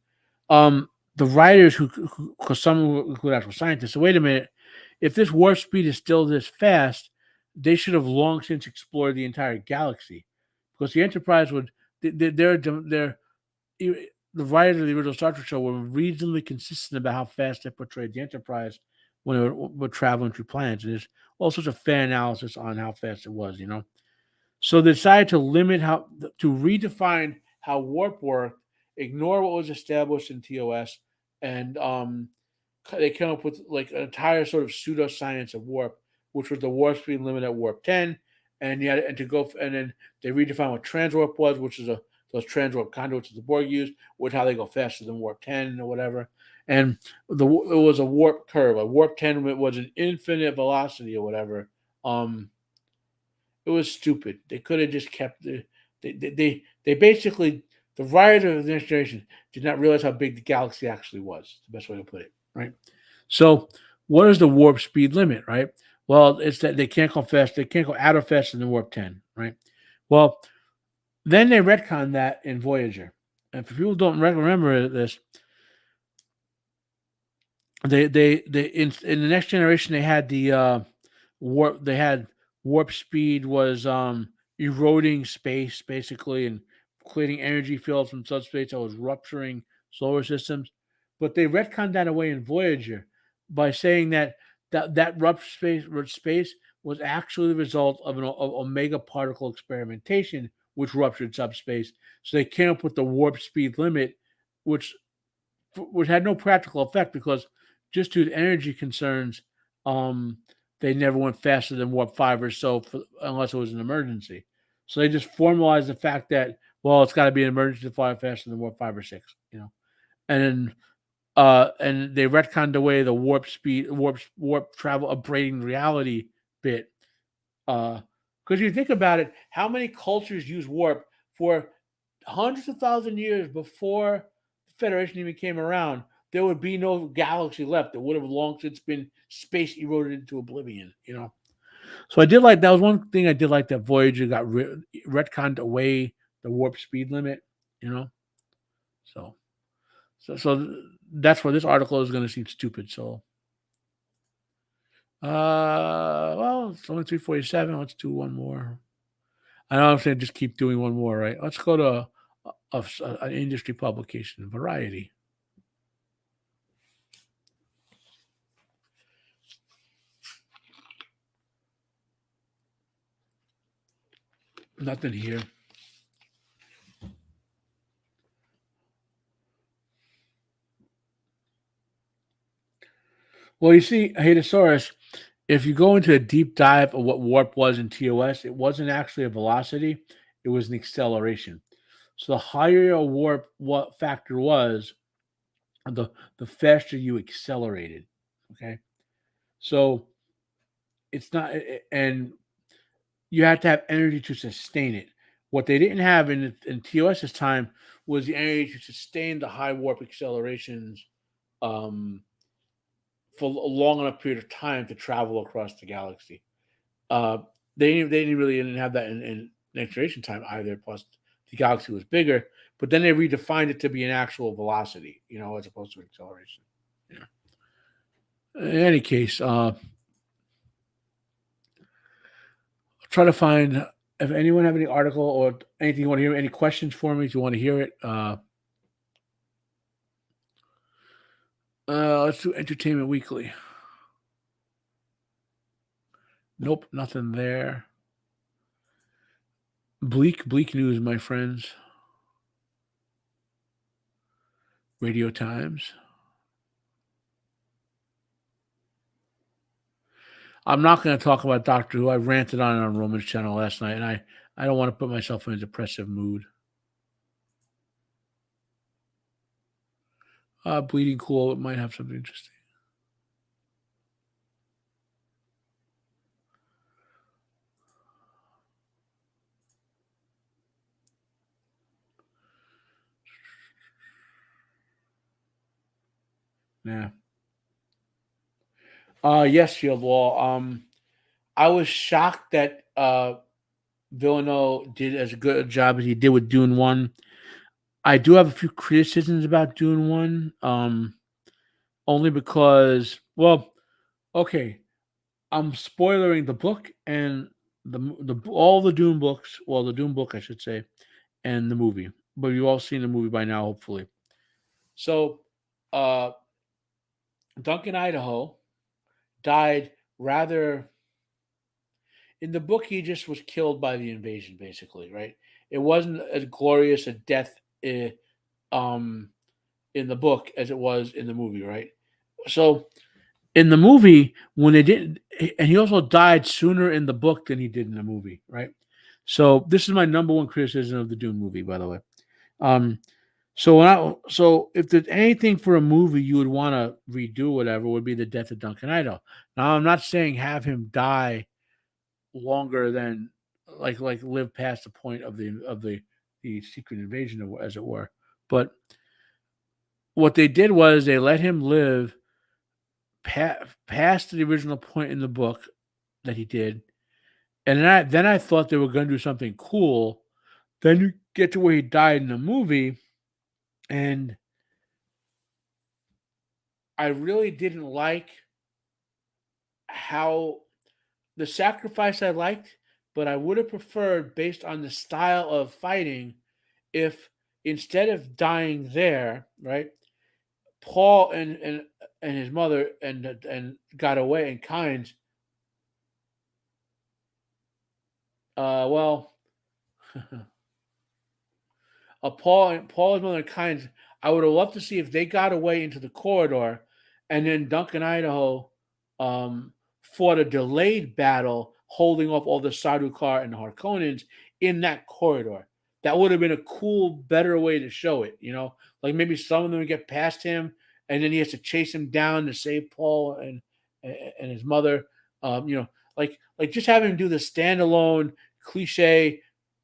the writers because some include actual scientists, so wait a minute, if this warp speed is still this fast, they should have long since explored the entire galaxy, because the Enterprise would they're the writers of the original Star Trek show were reasonably consistent about how fast they portrayed the Enterprise when they were traveling through planets. And there's all sorts of fan analysis on how fast it was, you know. So they decided to limit how to redefine how warp worked, ignore what was established in TOS, and they came up with like an entire sort of pseudoscience of warp, which was the warp speed limit at warp 10, and you had and to go and then they redefined what transwarp was, which is those transwarp conduits that the Borg used, with how they go faster than warp 10 or whatever. And it was a warp curve. A warp 10 was an infinite velocity or whatever. It was stupid. They could have just kept they basically the writer of the next generation did not realize how big the galaxy actually was. The best way to put it, right? So, what is the warp speed limit, right? Well, it's that they can't go fast. They can't go out or faster than warp 10, right? Well, then they retconned that in Voyager. And for people who don't remember this, they in the next generation they had the warp. They had warp speed was eroding space basically and creating energy fields from subspace that was rupturing solar systems. But they retconned that away in Voyager by saying that ruptured space was actually the result of of omega particle experimentation, which ruptured subspace. So they came up with the warp speed limit, which had no practical effect because just due to energy concerns, they never went faster than warp 5 or so unless it was an emergency. So they just formalized the fact that, well, it's got to be an emergency to fly faster than warp 5 or 6, and then and they retconned away the warp speed, warp travel, upgrading reality bit. Because you think about it, how many cultures use warp for hundreds of thousand years before the Federation even came around? There would be no galaxy left. It would have long since been space eroded into oblivion. So I did like that was one thing I did like that Voyager got retconned away the warp speed limit. You know, so that's where this article is going to seem stupid. So, well, it's only 3:47. Let's do one more. I know I'm saying just keep doing one more, right? Let's go to an industry publication, Variety. Nothing here. Well, you see, Hatosaurus, if you go into a deep dive of what warp was in TOS, it wasn't actually a velocity, it was an acceleration. So the higher your warp what factor was, the faster you accelerated. Okay. So it's not and you had to have energy to sustain it. What they didn't have in TOS's time was the energy to sustain the high warp accelerations um, for a long enough period of time to travel across the galaxy. Uh, they didn't have that in next generation time either. Plus, the galaxy was bigger, but then they redefined it to be an actual velocity, as opposed to acceleration. In any case, try to find if anyone have any article or anything you want to hear, any questions for me if you want to hear it. Let's do Entertainment Weekly. Nope, nothing there. Bleak news, my friends. Radio Times. I'm not going to talk about Doctor Who. I ranted on Roman's channel last night, and I don't want to put myself in a depressive mood. Bleeding Cool, it might have something interesting. Yeah. Yes, Shield Wall. I was shocked that Villeneuve did as good a job as he did with Dune 1. I do have a few criticisms about Dune 1. Only because, well, okay, I'm spoiling the book and the all the Dune books. Well, the Dune book, I should say, and the movie. But you've all seen the movie by now, hopefully. So, uh, Duncan Idaho died rather. In the book, he just was killed by the invasion, basically, right? it wasn't as glorious a death um, in the book as it was in the movie, right? So in the movie, when they didn't, and he also died sooner in the book than he did in the movie, right? So this is my number one criticism of the Dune movie, by the way. Um, so if there's anything for a movie you would want to redo, whatever, would be the death of Duncan Idaho. Now, I'm not saying have him die longer than like live past the point of the secret invasion, as it were. But what they did was they let him live past the original point in the book that he did, and then I thought they were going to do something cool. Then you get to where he died in the movie, and I really didn't like how the sacrifice I liked, but I would have preferred, based on the style of fighting, if instead of dying there, right, Paul and his mother and got away, and Kynes, well, Paul and mother Kynes, I would have loved to see if they got away into the corridor, and then Duncan Idaho um, fought a delayed battle, holding off all the Sardaukar and the Harkonnens in that corridor. That would have been a cool, better way to show it. Like maybe some of them would get past him, and then he has to chase him down to save Paul and his mother. Like just having him do the standalone cliche,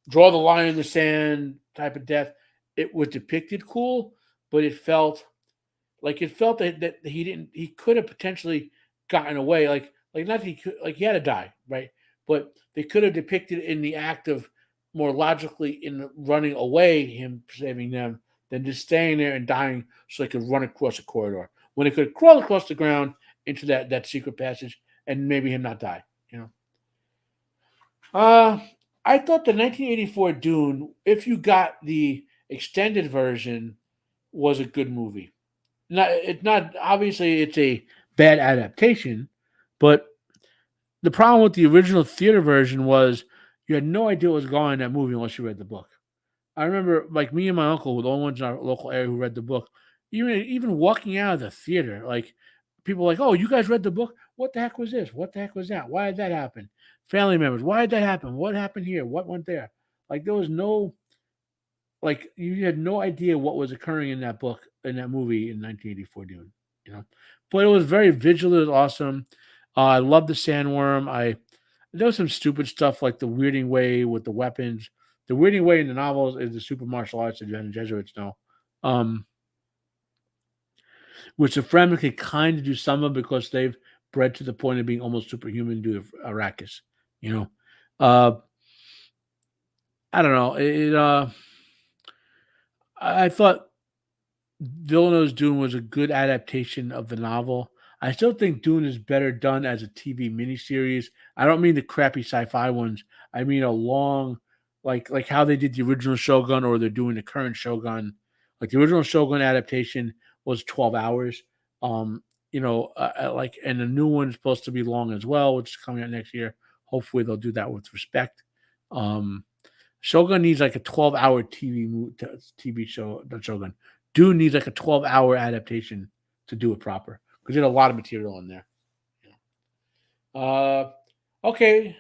draw the line in the sand type of death. It was depicted cool, but it felt that he could have potentially gotten away. Like not that he could, like he had to die, right? But they could have depicted in the act of more logically in running away, him saving them, than just staying there and dying so they could run across a corridor. When they could crawl across the ground into that secret passage and maybe him not die, you know. Uh, I thought the 1984 Dune, if you got the extended version, was a good movie. It's not obviously it's a bad adaptation, but the problem with the original theater version was you had no idea what was going on in that movie unless you read the book. I remember, like me and my uncle were the only ones in our local area who read the book. Even walking out of the theater, like people were like, "Oh, you guys read the book? What the heck was this? What the heck was that? Why did that happen?" Family members, why did that happen? What happened here? What went there? Like there was no, like you had no idea what was occurring in that book in that movie in 1984 Dune, you know. But it was very visual. It was awesome. I love the sandworm. There was some stupid stuff like the weirding way with the weapons. The weirding way in the novels is the super martial arts that the Jesuits know, um, which the Fremen can kind of do some of because they've bred to the point of being almost superhuman due to Arrakis. You know, uh, I don't know. I thought Villeneuve's Dune was a good adaptation of the novel. I still think Dune is better done as a TV miniseries. I don't mean the crappy sci-fi ones. I mean a long, like how they did the original Shogun, or they're doing the current Shogun. Like the original Shogun adaptation was 12 hours. Um, and the new one's supposed to be long as well, which is coming out next year. Hopefully they'll do that with respect. Um, Shogun needs like a 12-hour TV show. Not Shogun. Dune needs like a 12-hour adaptation to do it proper because there's a lot of material in there. Uh, okay.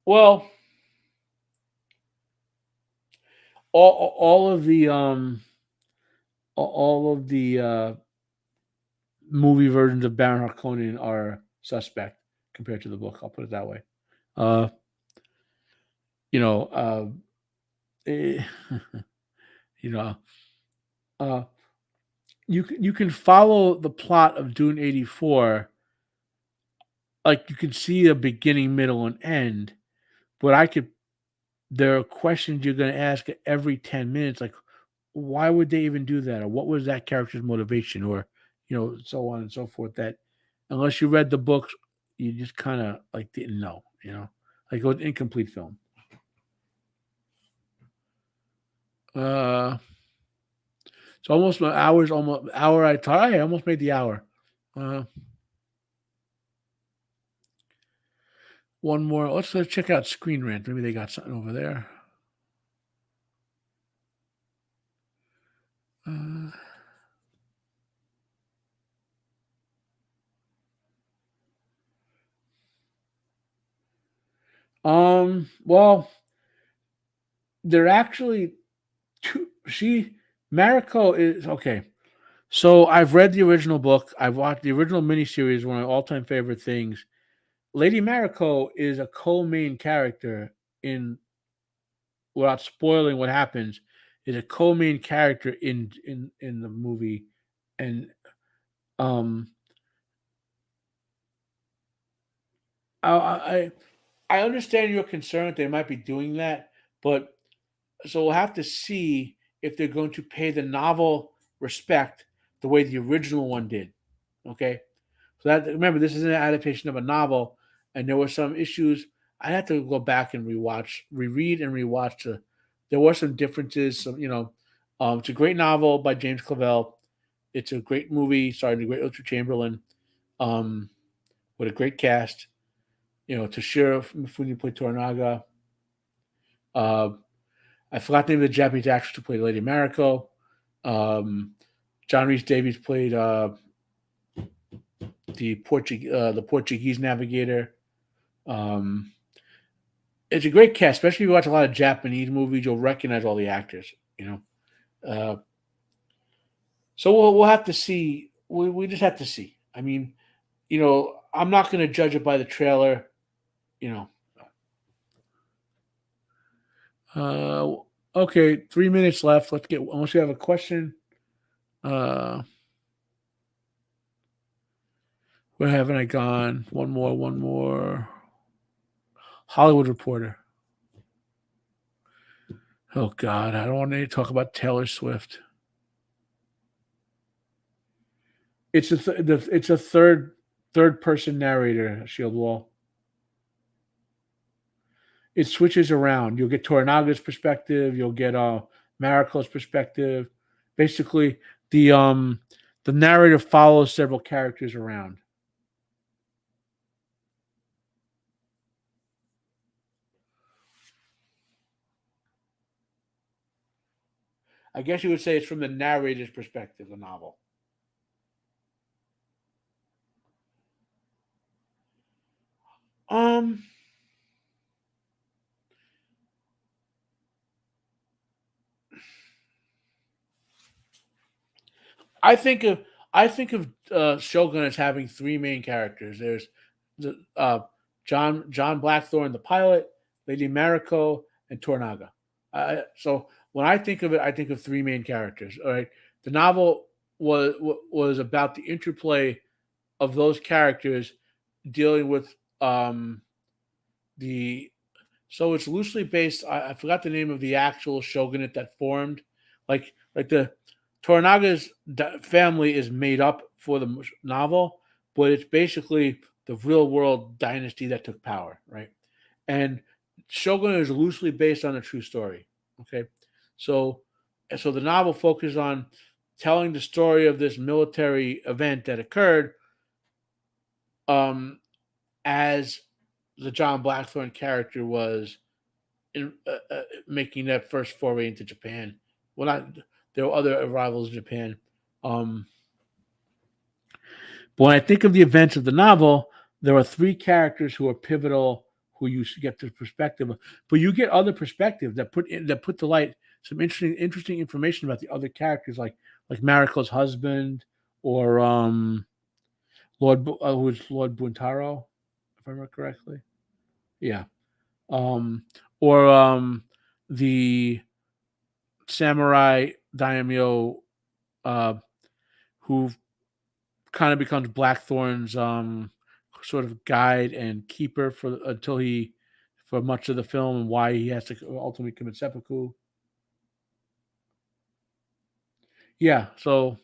Well, all of the all of the movie versions of Baron Harkonnen are suspect compared to the book. I'll put it that way. Uh, you know, eh, you know, uh, you can follow the plot of Dune 84, like you can see a beginning, middle, and end. But there are questions you're going to ask every 10 minutes, like why would they even do that, or what was that character's motivation, or so on and so forth. That unless you read the books, you just kind of like didn't know, like it was incomplete film. Uh, so almost an hour's almost hour. I thought I almost made the hour. Uh, One more. Let's check out Screen Rant. Maybe they got something over there. Uh, well, they're actually two. Mariko is okay. So I've read the original book. I've watched the original miniseries. One of my all-time favorite things. Lady Mariko is a co-main character in, without spoiling what happens, is a co-main character in the movie, and um, I I, I understand your concern that they might be doing that, but so we'll have to see if they're going to pay the novel respect the way the original one did. Okay, so that, remember, this is an adaptation of a novel, and there were some issues. I had to go back and reread and rewatch. There were some differences. It's a great novel by James Clavell. It's a great movie starring the great Richard Chamberlain, um, with a great cast. Toshiro Mifune played Toranaga. Uh, I forgot the name of the Japanese actress who played Lady Mariko. Um, John Rhys Davies played the Portuguese navigator. Um, it's a great cast, especially if you watch a lot of Japanese movies. You'll recognize all the actors. Uh, so we'll have to see. We just have to see. I mean, I'm not going to judge it by the trailer. You know. Okay, 3 minutes left. Let's get. Unless you have a question. Uh, where haven't I gone? One more. One more. Hollywood Reporter. Oh God, I don't want to talk about Taylor Swift. It's a third person narrator. Shield Wall. It switches around. You'll get Toranaga's perspective. You'll get Mariko's perspective. Basically, the narrative follows several characters around. I guess you would say it's from the narrator's perspective. The novel. Um, I think of Shogun as having three main characters. There's the John Blackthorne, the pilot, Lady Mariko, and Tornaga. So when I think of it, I think of three main characters. All right, the novel was about the interplay of those characters dealing with the so it's loosely based. I forgot the name of the actual shogunate that formed. Like the Toranaga's family is made up for the novel, but it's basically the real world dynasty that took power, right? And Shogun is loosely based on a true story. Okay, so so the novel focuses on telling the story of this military event that occurred, um, as the John Blackthorne character was making that first foray into Japan. Well, not there were other arrivals in Japan. Um, but when I think of the events of the novel, there are three characters who are pivotal, who you get the perspective of. But you get other perspectives that put to light some interesting information about the other characters, like Mariko's husband, or who's Lord Buntaro, if I remember correctly. Yeah. Um, or the samurai daimyo, uh, who kind of becomes Blackthorn's sort of guide and keeper for much of the film, and why he has to ultimately commit seppuku. Yeah, so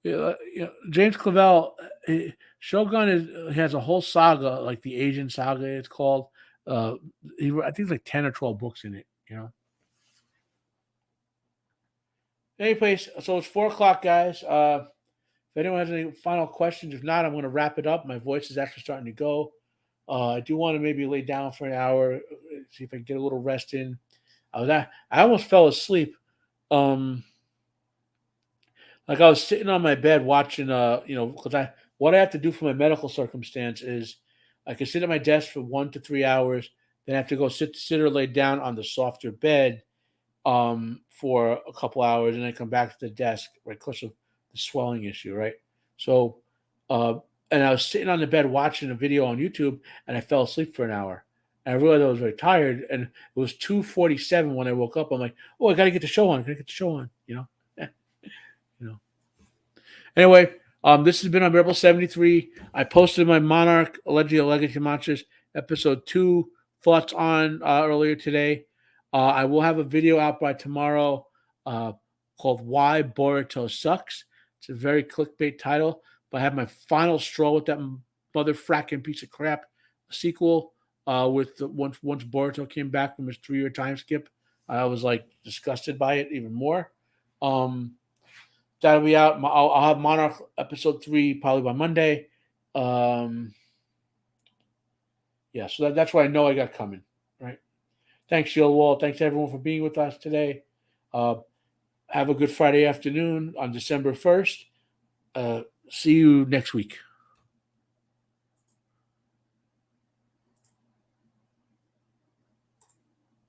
James Clavell, Shogun has a whole saga, like the Asian saga. It's called. Uh, I think it's like 10 or 12 books in it. Anyways, so it's 4 o'clock, guys. If anyone has any final questions, if not, I'm going to wrap it up. My voice is actually starting to go. I do want to maybe lay down for an hour, see if I can get a little rest in. I almost fell asleep. Um, like I was sitting on my bed watching, because what I have to do for my medical circumstance is I can sit at my desk for 1 to 3 hours, then I have to go sit or lay down on the softer bed for a couple hours, and then come back to the desk, right, because of the swelling issue, right? So, uh, and I was sitting on the bed watching a video on YouTube, and I fell asleep for an hour. And I realized I was very tired, and it was 2:47 when I woke up. I'm like, oh, I got to get the show on. I got to get the show on, you know. Anyway, this has been on Rebel 73. I posted my Monarch Allegedly Legacy Monsters episode 2 thoughts on earlier today. I will have a video out by tomorrow called Why Boruto Sucks. It's a very clickbait title, but I have my final straw with that mother fracking piece of crap sequel with once Boruto came back from his 3-year time skip. I was like disgusted by it even more. That'll be out. I'll have Monarch episode 3 probably by Monday. Yeah, so that's what I know I got coming. Right. Thanks, Jill Wall. Thanks everyone for being with us today. Have a good Friday afternoon on December 1st. See you next week.